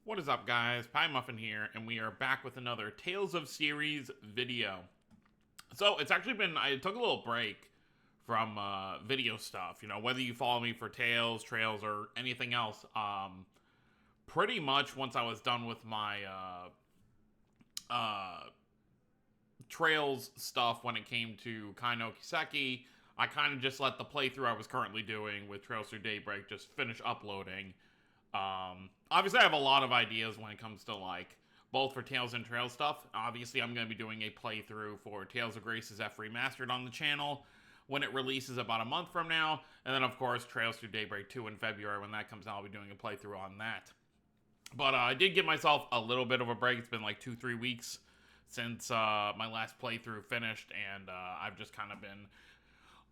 What is up, guys? Pie Muffin here, and we are back with another Tales of Series video. So, it's actually been, I took a little break from video stuff, whether you follow me for Tales, Trails, or anything else. Pretty much once I was done with my Trails stuff when it came to Kai no Kiseki, I kind of just let the playthrough I was currently doing with Trails Through Daybreak just finish uploading. Obviously I have a lot of ideas when it comes to, both for Tales and Trails stuff. Obviously I'm going to be doing a playthrough for Tales of Graces F Remastered on the channel when it releases about a month from now. And then, of course, Trails Through Daybreak 2 in February. When that comes out, I'll be doing a playthrough on that. But I did give myself a little bit of a break. It's been like 2-3 weeks since my last playthrough finished, and I've just kind of been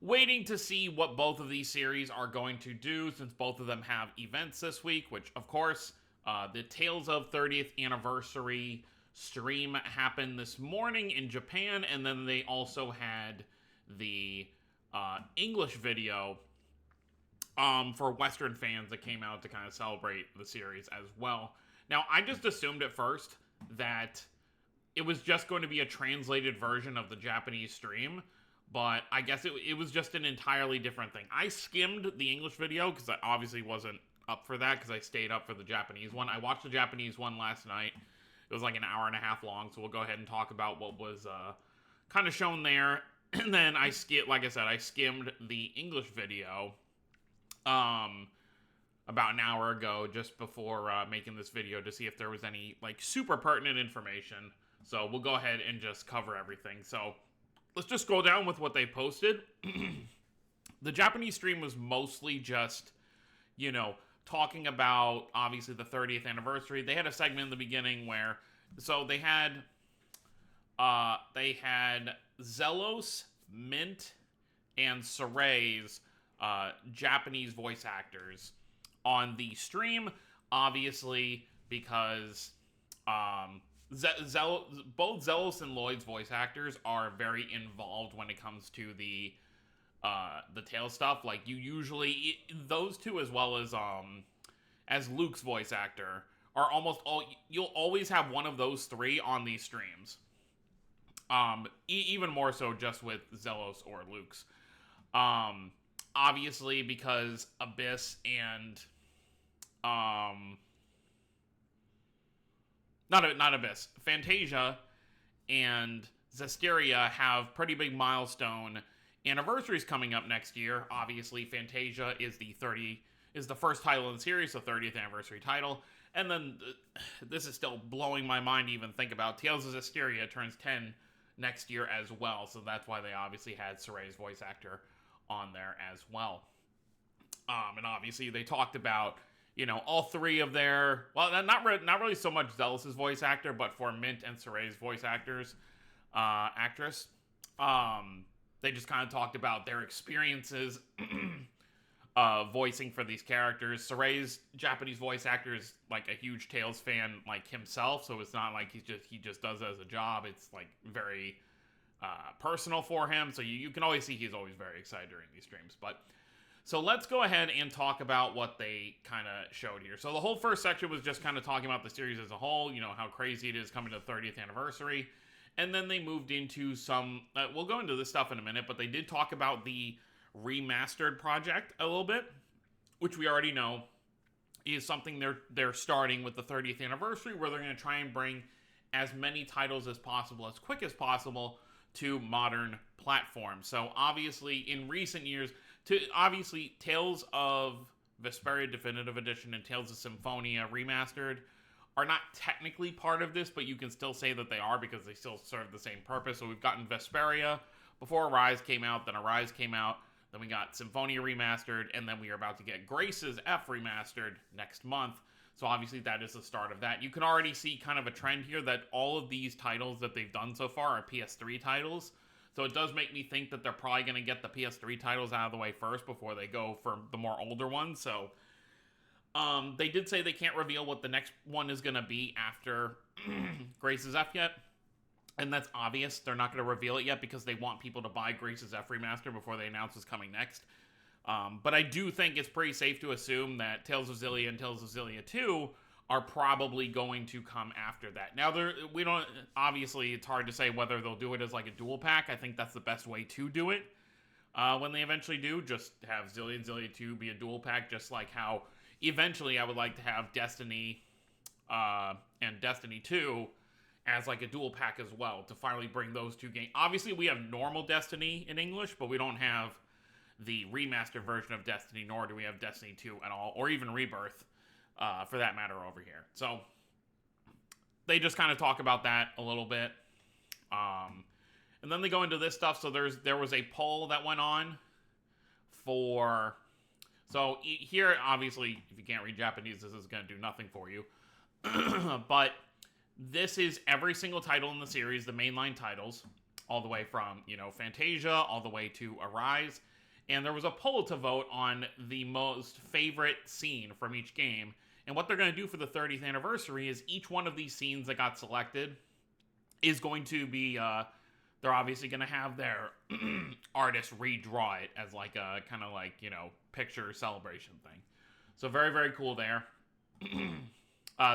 waiting to see what both of these series are going to do, since both of them have events this week, which, of course, the Tales of 30th Anniversary stream happened this morning in Japan, and then they also had the English video for Western fans that came out to kind of celebrate the series as well. Now, I just assumed at first that it was just going to be a translated version of the Japanese stream, but I guess it was just an entirely different thing. I skimmed the English video because I obviously wasn't up for that because I stayed up for the Japanese one. I watched the Japanese one last night. It was like an hour and a half long, so we'll go ahead and talk about what was kind of shown there. And then I skimmed the English video about an hour ago, just before making this video, to see if there was any super pertinent information. So we'll go ahead and just cover everything. So let's just scroll down with what they posted. The Japanese stream was mostly just, talking about, obviously, the 30th anniversary. They had a segment in the beginning where, so they had Zelos, Mint, and Saray's Japanese voice actors on the stream, obviously, because both Zelos and Lloyd's voice actors are very involved when it comes to the tail stuff. Like, you usually, those two, as well as Luke's voice actor, are you'll always have one of those three on these streams. Even more so just with Zelos or Luke's. Obviously, because Abyss and not Abyss, Fantasia and Zestiria have pretty big milestone anniversaries coming up next year. Obviously, Fantasia is the first title in the series, so 30th anniversary title. And then, this is still blowing my mind to even think about, Tales of Zestiria turns 10 next year as well, so that's why they obviously had Saray's voice actor on there as well. And obviously they talked about, all three of their, well, not really so much Zealous' voice actor, but for Mint and Saray's voice actress, they just kind of talked about their experiences voicing for these characters. Saray's Japanese voice actor is like a huge Tales fan like himself, so it's not like he just does it as a job. It's very personal for him, so you can always see he's always very excited during these streams. But so let's go ahead and talk about what they kind of showed here. So the whole first section was just kind of talking about the series as a whole, how crazy it is coming to the 30th anniversary. And then they moved into some, we'll go into this stuff in a minute, but they did talk about the Remastered project a little bit, which we already know is something they're starting with the 30th anniversary, where they're going to try and bring as many titles as possible, as quick as possible, to modern platforms. So obviously, in recent years, Tales of Vesperia Definitive Edition and Tales of Symphonia Remastered are not technically part of this, but you can still say that they are because they still serve the same purpose. So we've gotten Vesperia before Arise came out, then Arise came out, then we got Symphonia Remastered, and then we are about to get Graces F Remastered next month. So obviously that is the start of that. You can already see kind of a trend here that all of these titles that they've done so far are PS3 titles. So it does make me think that they're probably going to get the PS3 titles out of the way first before they go for the more older ones. So they did say they can't reveal what the next one is going to be after Graces F yet. And that's obvious. They're not going to reveal it yet because they want people to buy Graces F Remaster before they announce what's coming next. But I do think it's pretty safe to assume that Tales of Xillia and Tales of Xillia 2 are probably going to come after that. Now, we don't, obviously, it's hard to say whether they'll do it as like a dual pack. I think that's the best way to do it. When they eventually do, just have Zillion 2 be a dual pack, just like how eventually I would like to have Destiny and Destiny 2 as like a dual pack as well, to finally bring those two games. Obviously, we have normal Destiny in English, but we don't have the remastered version of Destiny, nor do we have Destiny 2 at all, or even Rebirth, for that matter, over here. So, they just kind of talk about that a little bit. And then they go into this stuff. So there was a poll that went on for... So here, obviously, if you can't read Japanese, this is going to do nothing for you. But this is every single title in the series, the mainline titles, all the way from, Fantasia, all the way to Arise. And there was a poll to vote on the most favorite scene from each game. And what they're going to do for the 30th anniversary is each one of these scenes that got selected is going to be... they're obviously going to have their artists redraw it as like a kind of like, picture celebration thing. So very, very cool there.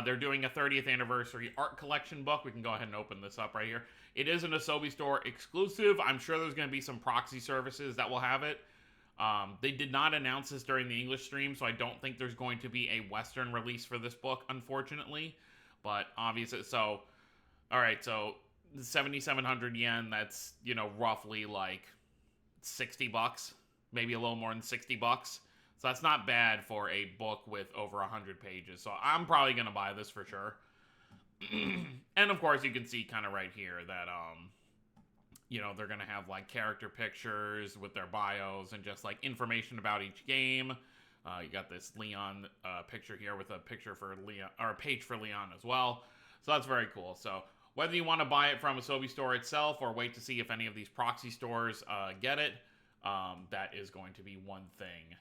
They're doing a 30th anniversary art collection book. We can go ahead and open this up right here. It is an Asobi Store exclusive. I'm sure there's going to be some proxy services that will have it. They did not announce this during the English stream, so I don't think there's going to be a Western release for this book, unfortunately. But obviously, so... Alright, so... 7,700 yen, that's, roughly like $60, maybe a little more than $60. So that's not bad for a book with over 100 pages. So I'm probably going to buy this for sure. And of course, you can see kind of right here that, they're going to have like character pictures with their bios and just like information about each game. You got this Leon picture here with a picture for Leon, or a page for Leon as well. So that's very cool. So whether you want to buy it from Asobi Store itself or wait to see if any of these proxy stores get it, that is going to be one thing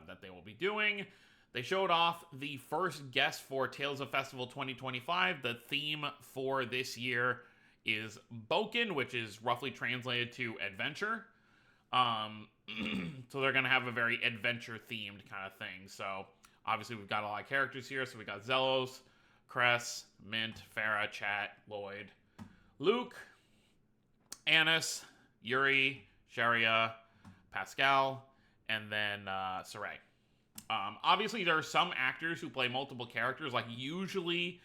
that they will be doing. They showed off the first guest for Tales of Festival 2025. The theme for this year is Boken, which is roughly translated to adventure. So they're going to have a very adventure-themed kind of thing. So obviously we've got a lot of characters here. So we got Zelos, Cress, Mint, Farah, Chat, Lloyd, Luke, Annis, Yuri, Sharia, Pascal, and then Saray. Obviously, there are some actors who play multiple characters. Like, usually,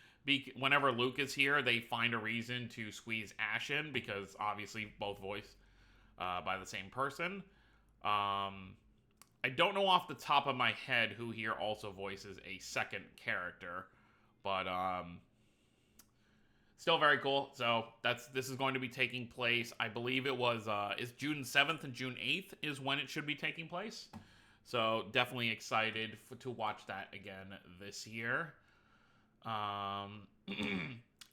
whenever Luke is here, they find a reason to squeeze Ash in, because obviously both voiced by the same person. I don't know off the top of my head who here also voices a second character. But, still very cool. So, this is going to be taking place, I believe it was, is June 7th and June 8th is when it should be taking place. So, definitely excited to watch that again this year. And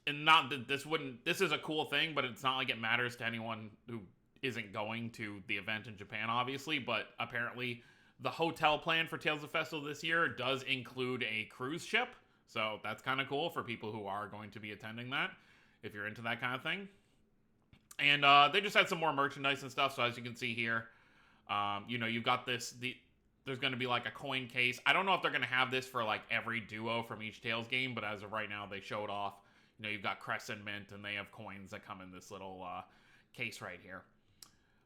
not that this is a cool thing, but it's not like it matters to anyone who isn't going to the event in Japan, obviously. But apparently, the hotel plan for Tales of Festival this year does include a cruise ship. So that's kind of cool for people who are going to be attending that, if you're into that kind of thing. And they just had some more merchandise and stuff. So as you can see here, you've got this, there's going to be like a coin case. I don't know if they're going to have this for like every duo from each Tales game, but as of right now, they showed off. You've got Crescent Mint, and they have coins that come in this little case right here.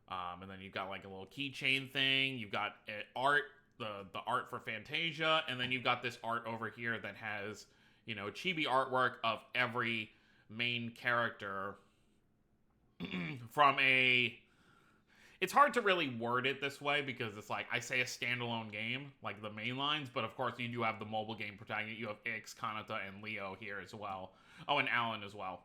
And then you've got like a little keychain thing. You've got art. The art for Fantasia, and then you've got this art over here that has, chibi artwork of every main character from it's hard to really word it this way, because it's like, I say a standalone game, like the main lines, but of course you do have the mobile game protagonist. You have Ix, Kanata, and Leo here as well. Oh, and Alan as well.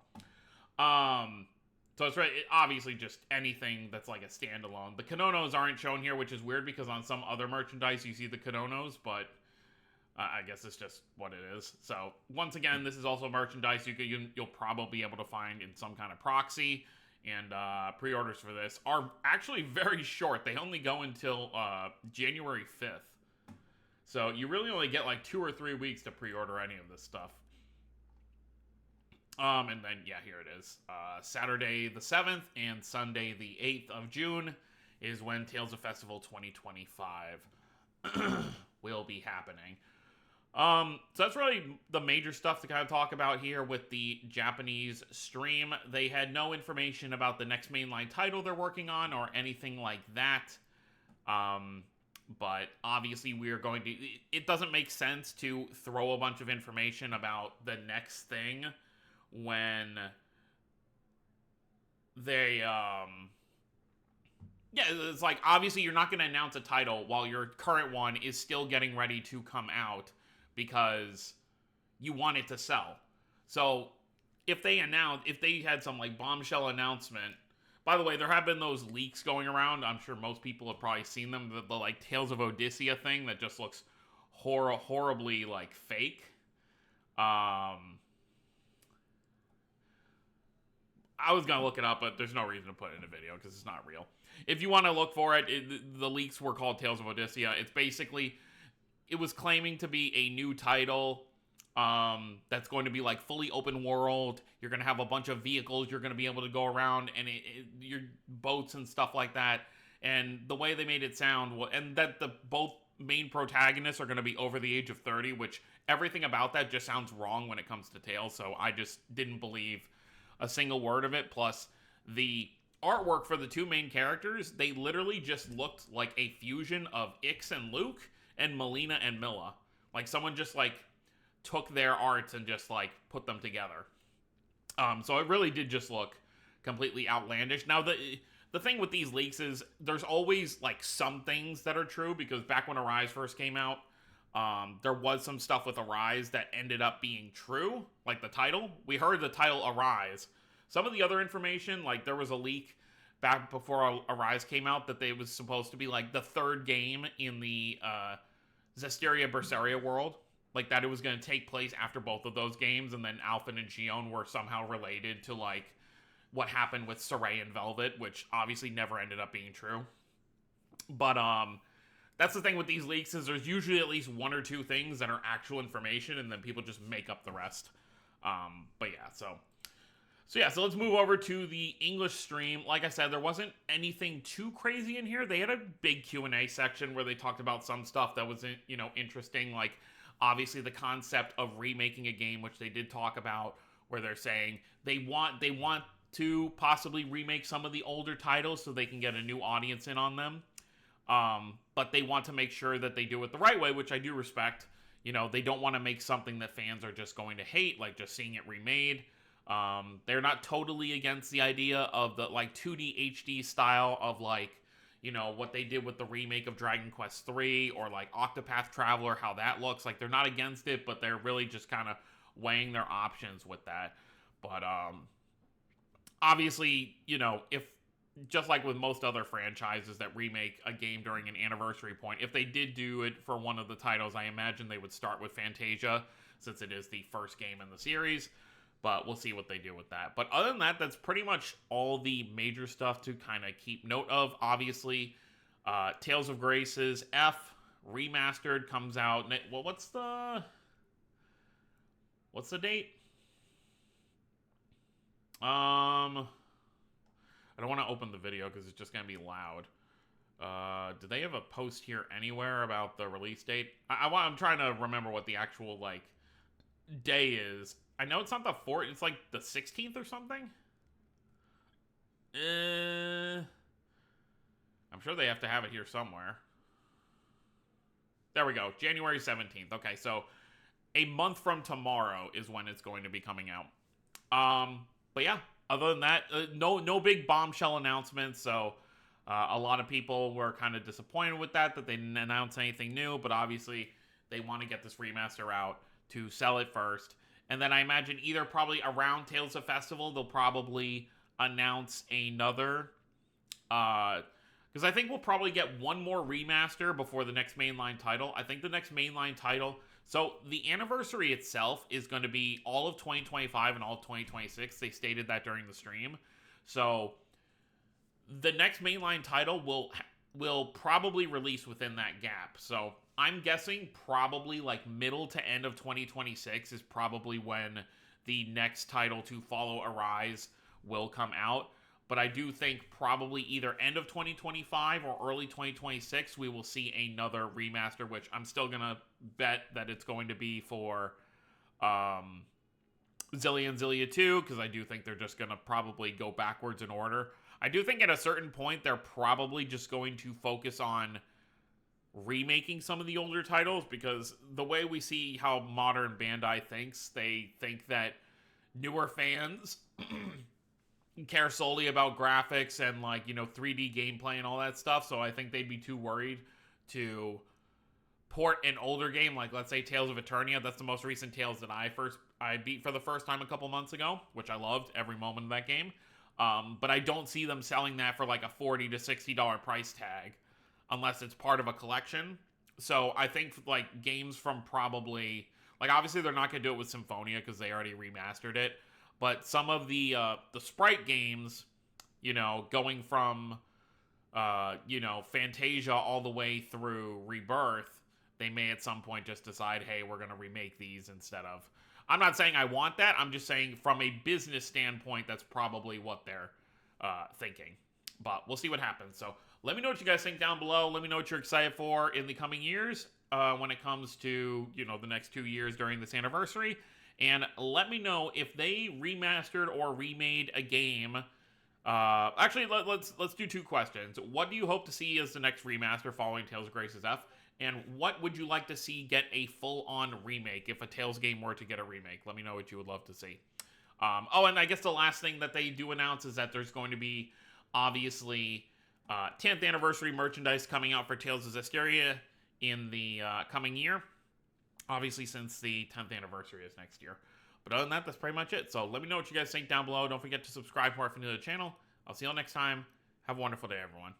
So it's right, obviously just anything that's like a standalone. The Kanonos aren't shown here, which is weird, because on some other merchandise you see the Kanonos, but I guess it's just what it is. So once again, this is also merchandise you'll probably be able to find in some kind of proxy, and pre-orders for this are actually very short. They only go until January 5th. So you really only get like 2 or 3 weeks to pre-order any of this stuff. And then, yeah, here it is. Saturday the 7th and Sunday the 8th of June is when Tales of Festival 2025 will be happening. So that's really the major stuff to kind of talk about here with the Japanese stream. They had no information about the next mainline title they're working on or anything like that. But obviously we are going to... It doesn't make sense to throw a bunch of information about the next thing when they, yeah, it's like, obviously you're not going to announce a title while your current one is still getting ready to come out because you want it to sell. So if they had some like bombshell announcement, by the way, there have been those leaks going around. I'm sure most people have probably seen them. The like Tales of Odysseia thing that just looks horribly like fake. I was gonna look it up, but there's no reason to put it in a video because it's not real. If you want to look for it, the leaks were called Tales of Odysseia. It's basically, it was claiming to be a new title that's going to be like fully open world. You're going to have a bunch of vehicles you're going to be able to go around, and your boats and stuff like that. And the way they made it sound, and that the both main protagonists are going to be over the age of 30, which everything about that just sounds wrong when it comes to Tales. So I just didn't believe a single word of it. Plus, the artwork for the two main characters, they literally just looked like a fusion of Ix and Luke and Melina and Milla. Like someone just like took their arts and just like put them together. So it really did just look completely outlandish. Now the thing with these leaks is there's always like some things that are true, because back when Arise first came out, there was some stuff with Arise that ended up being true, like the title. We heard the title Arise. Some of the other information, like there was a leak back before Arise came out that they was supposed to be like the third game in the Zestiria Berseria world. Like that it was going to take place after both of those games, and then Alphen and Xion were somehow related to like what happened with Saray and Velvet, which obviously never ended up being true. But that's the thing with these leaks, is there's usually at least one or two things that are actual information, and then people just make up the rest. But yeah, so let's move over to the English stream. Like I said, there wasn't anything too crazy in here. They had a big Q&A section where they talked about some stuff that was, interesting. Like, obviously, the concept of remaking a game, which they did talk about, where they're saying they want to possibly remake some of the older titles so they can get a new audience in on them. But they want to make sure that they do it the right way, which I do respect. They don't want to make something that fans are just going to hate, like just seeing it remade. They're not totally against the idea of the like 2D HD style of like, what they did with the remake of Dragon Quest III or like Octopath Traveler, how that looks. Like they're not against it, but they're really just kind of weighing their options with that. But obviously, if just like with most other franchises that remake a game during an anniversary point, if they did do it for one of the titles, I imagine they would start with Fantasia, since it is the first game in the series. But we'll see what they do with that. But other than that, that's pretty much all the major stuff to kind of keep note of. Obviously, Tales of Graces F Remastered comes out. Well, what's the date? I don't want to open the video because it's just going to be loud. Do they have a post here anywhere about the release date? I'm trying to remember what the actual, like, day is. I know it's not the 4th, it's like the 16th or something? I'm sure they have to have it here somewhere. There we go, January 17th. Okay, so a month from tomorrow is when it's going to be coming out. But yeah, other than that, no big bombshell announcements, so a lot of people were kind of disappointed with that they didn't announce anything new, but obviously they want to get this remaster out to sell it first. And then I imagine either probably around Tales of Festival, they'll probably announce another, because I think we'll probably get one more remaster before the next mainline title. I think the next mainline title, so the anniversary itself is going to be all of 2025 and all of 2026. They stated that during the stream. So the next mainline title will probably release within that gap. So I'm guessing probably like middle to end of 2026 is probably when the next title to follow Arise will come out. but I do think probably either end of 2025 or early 2026 we will see another remaster, which I'm still gonna bet that it's going to be for Zillia and Zillia 2, because I do think they're just gonna probably go backwards in order. I do think at a certain point they're probably just going to focus on remaking some of the older titles, because the way we see how modern Bandai thinks, they think that newer fans care solely about graphics and, like, 3D gameplay and all that stuff. So I think they'd be too worried to port an older game, like, let's say Tales of Eternia. That's the most recent Tales that I beat for the first time a couple months ago, which I loved every moment of that game. But I don't see them selling that for like a $40 to $60 price tag unless it's part of a collection. So I think like games from probably, like, obviously they're not going to do it with Symphonia because they already remastered it. But some of the Sprite games, going from Fantasia all the way through Rebirth, they may at some point just decide, hey, we're going to remake these instead of. I'm not saying I want that. I'm just saying from a business standpoint, that's probably what they're thinking. But we'll see what happens. So let me know what you guys think down below. Let me know what you're excited for in the coming years when it comes to, the next 2 years during this anniversary. And let me know if they remastered or remade a game. Actually, let's do 2 questions. What do you hope to see as the next remaster following Tales of Graces F? And what would you like to see get a full-on remake if a Tales game were to get a remake? Let me know what you would love to see. And I guess the last thing that they do announce is that there's going to be, obviously, 10th anniversary merchandise coming out for Tales of Zestiria in the coming year. Obviously, since the 10th anniversary is next year. But other than that, that's pretty much it. So let me know what you guys think down below. Don't forget to subscribe more if you're new to the channel. I'll see you all next time. Have a wonderful day, everyone.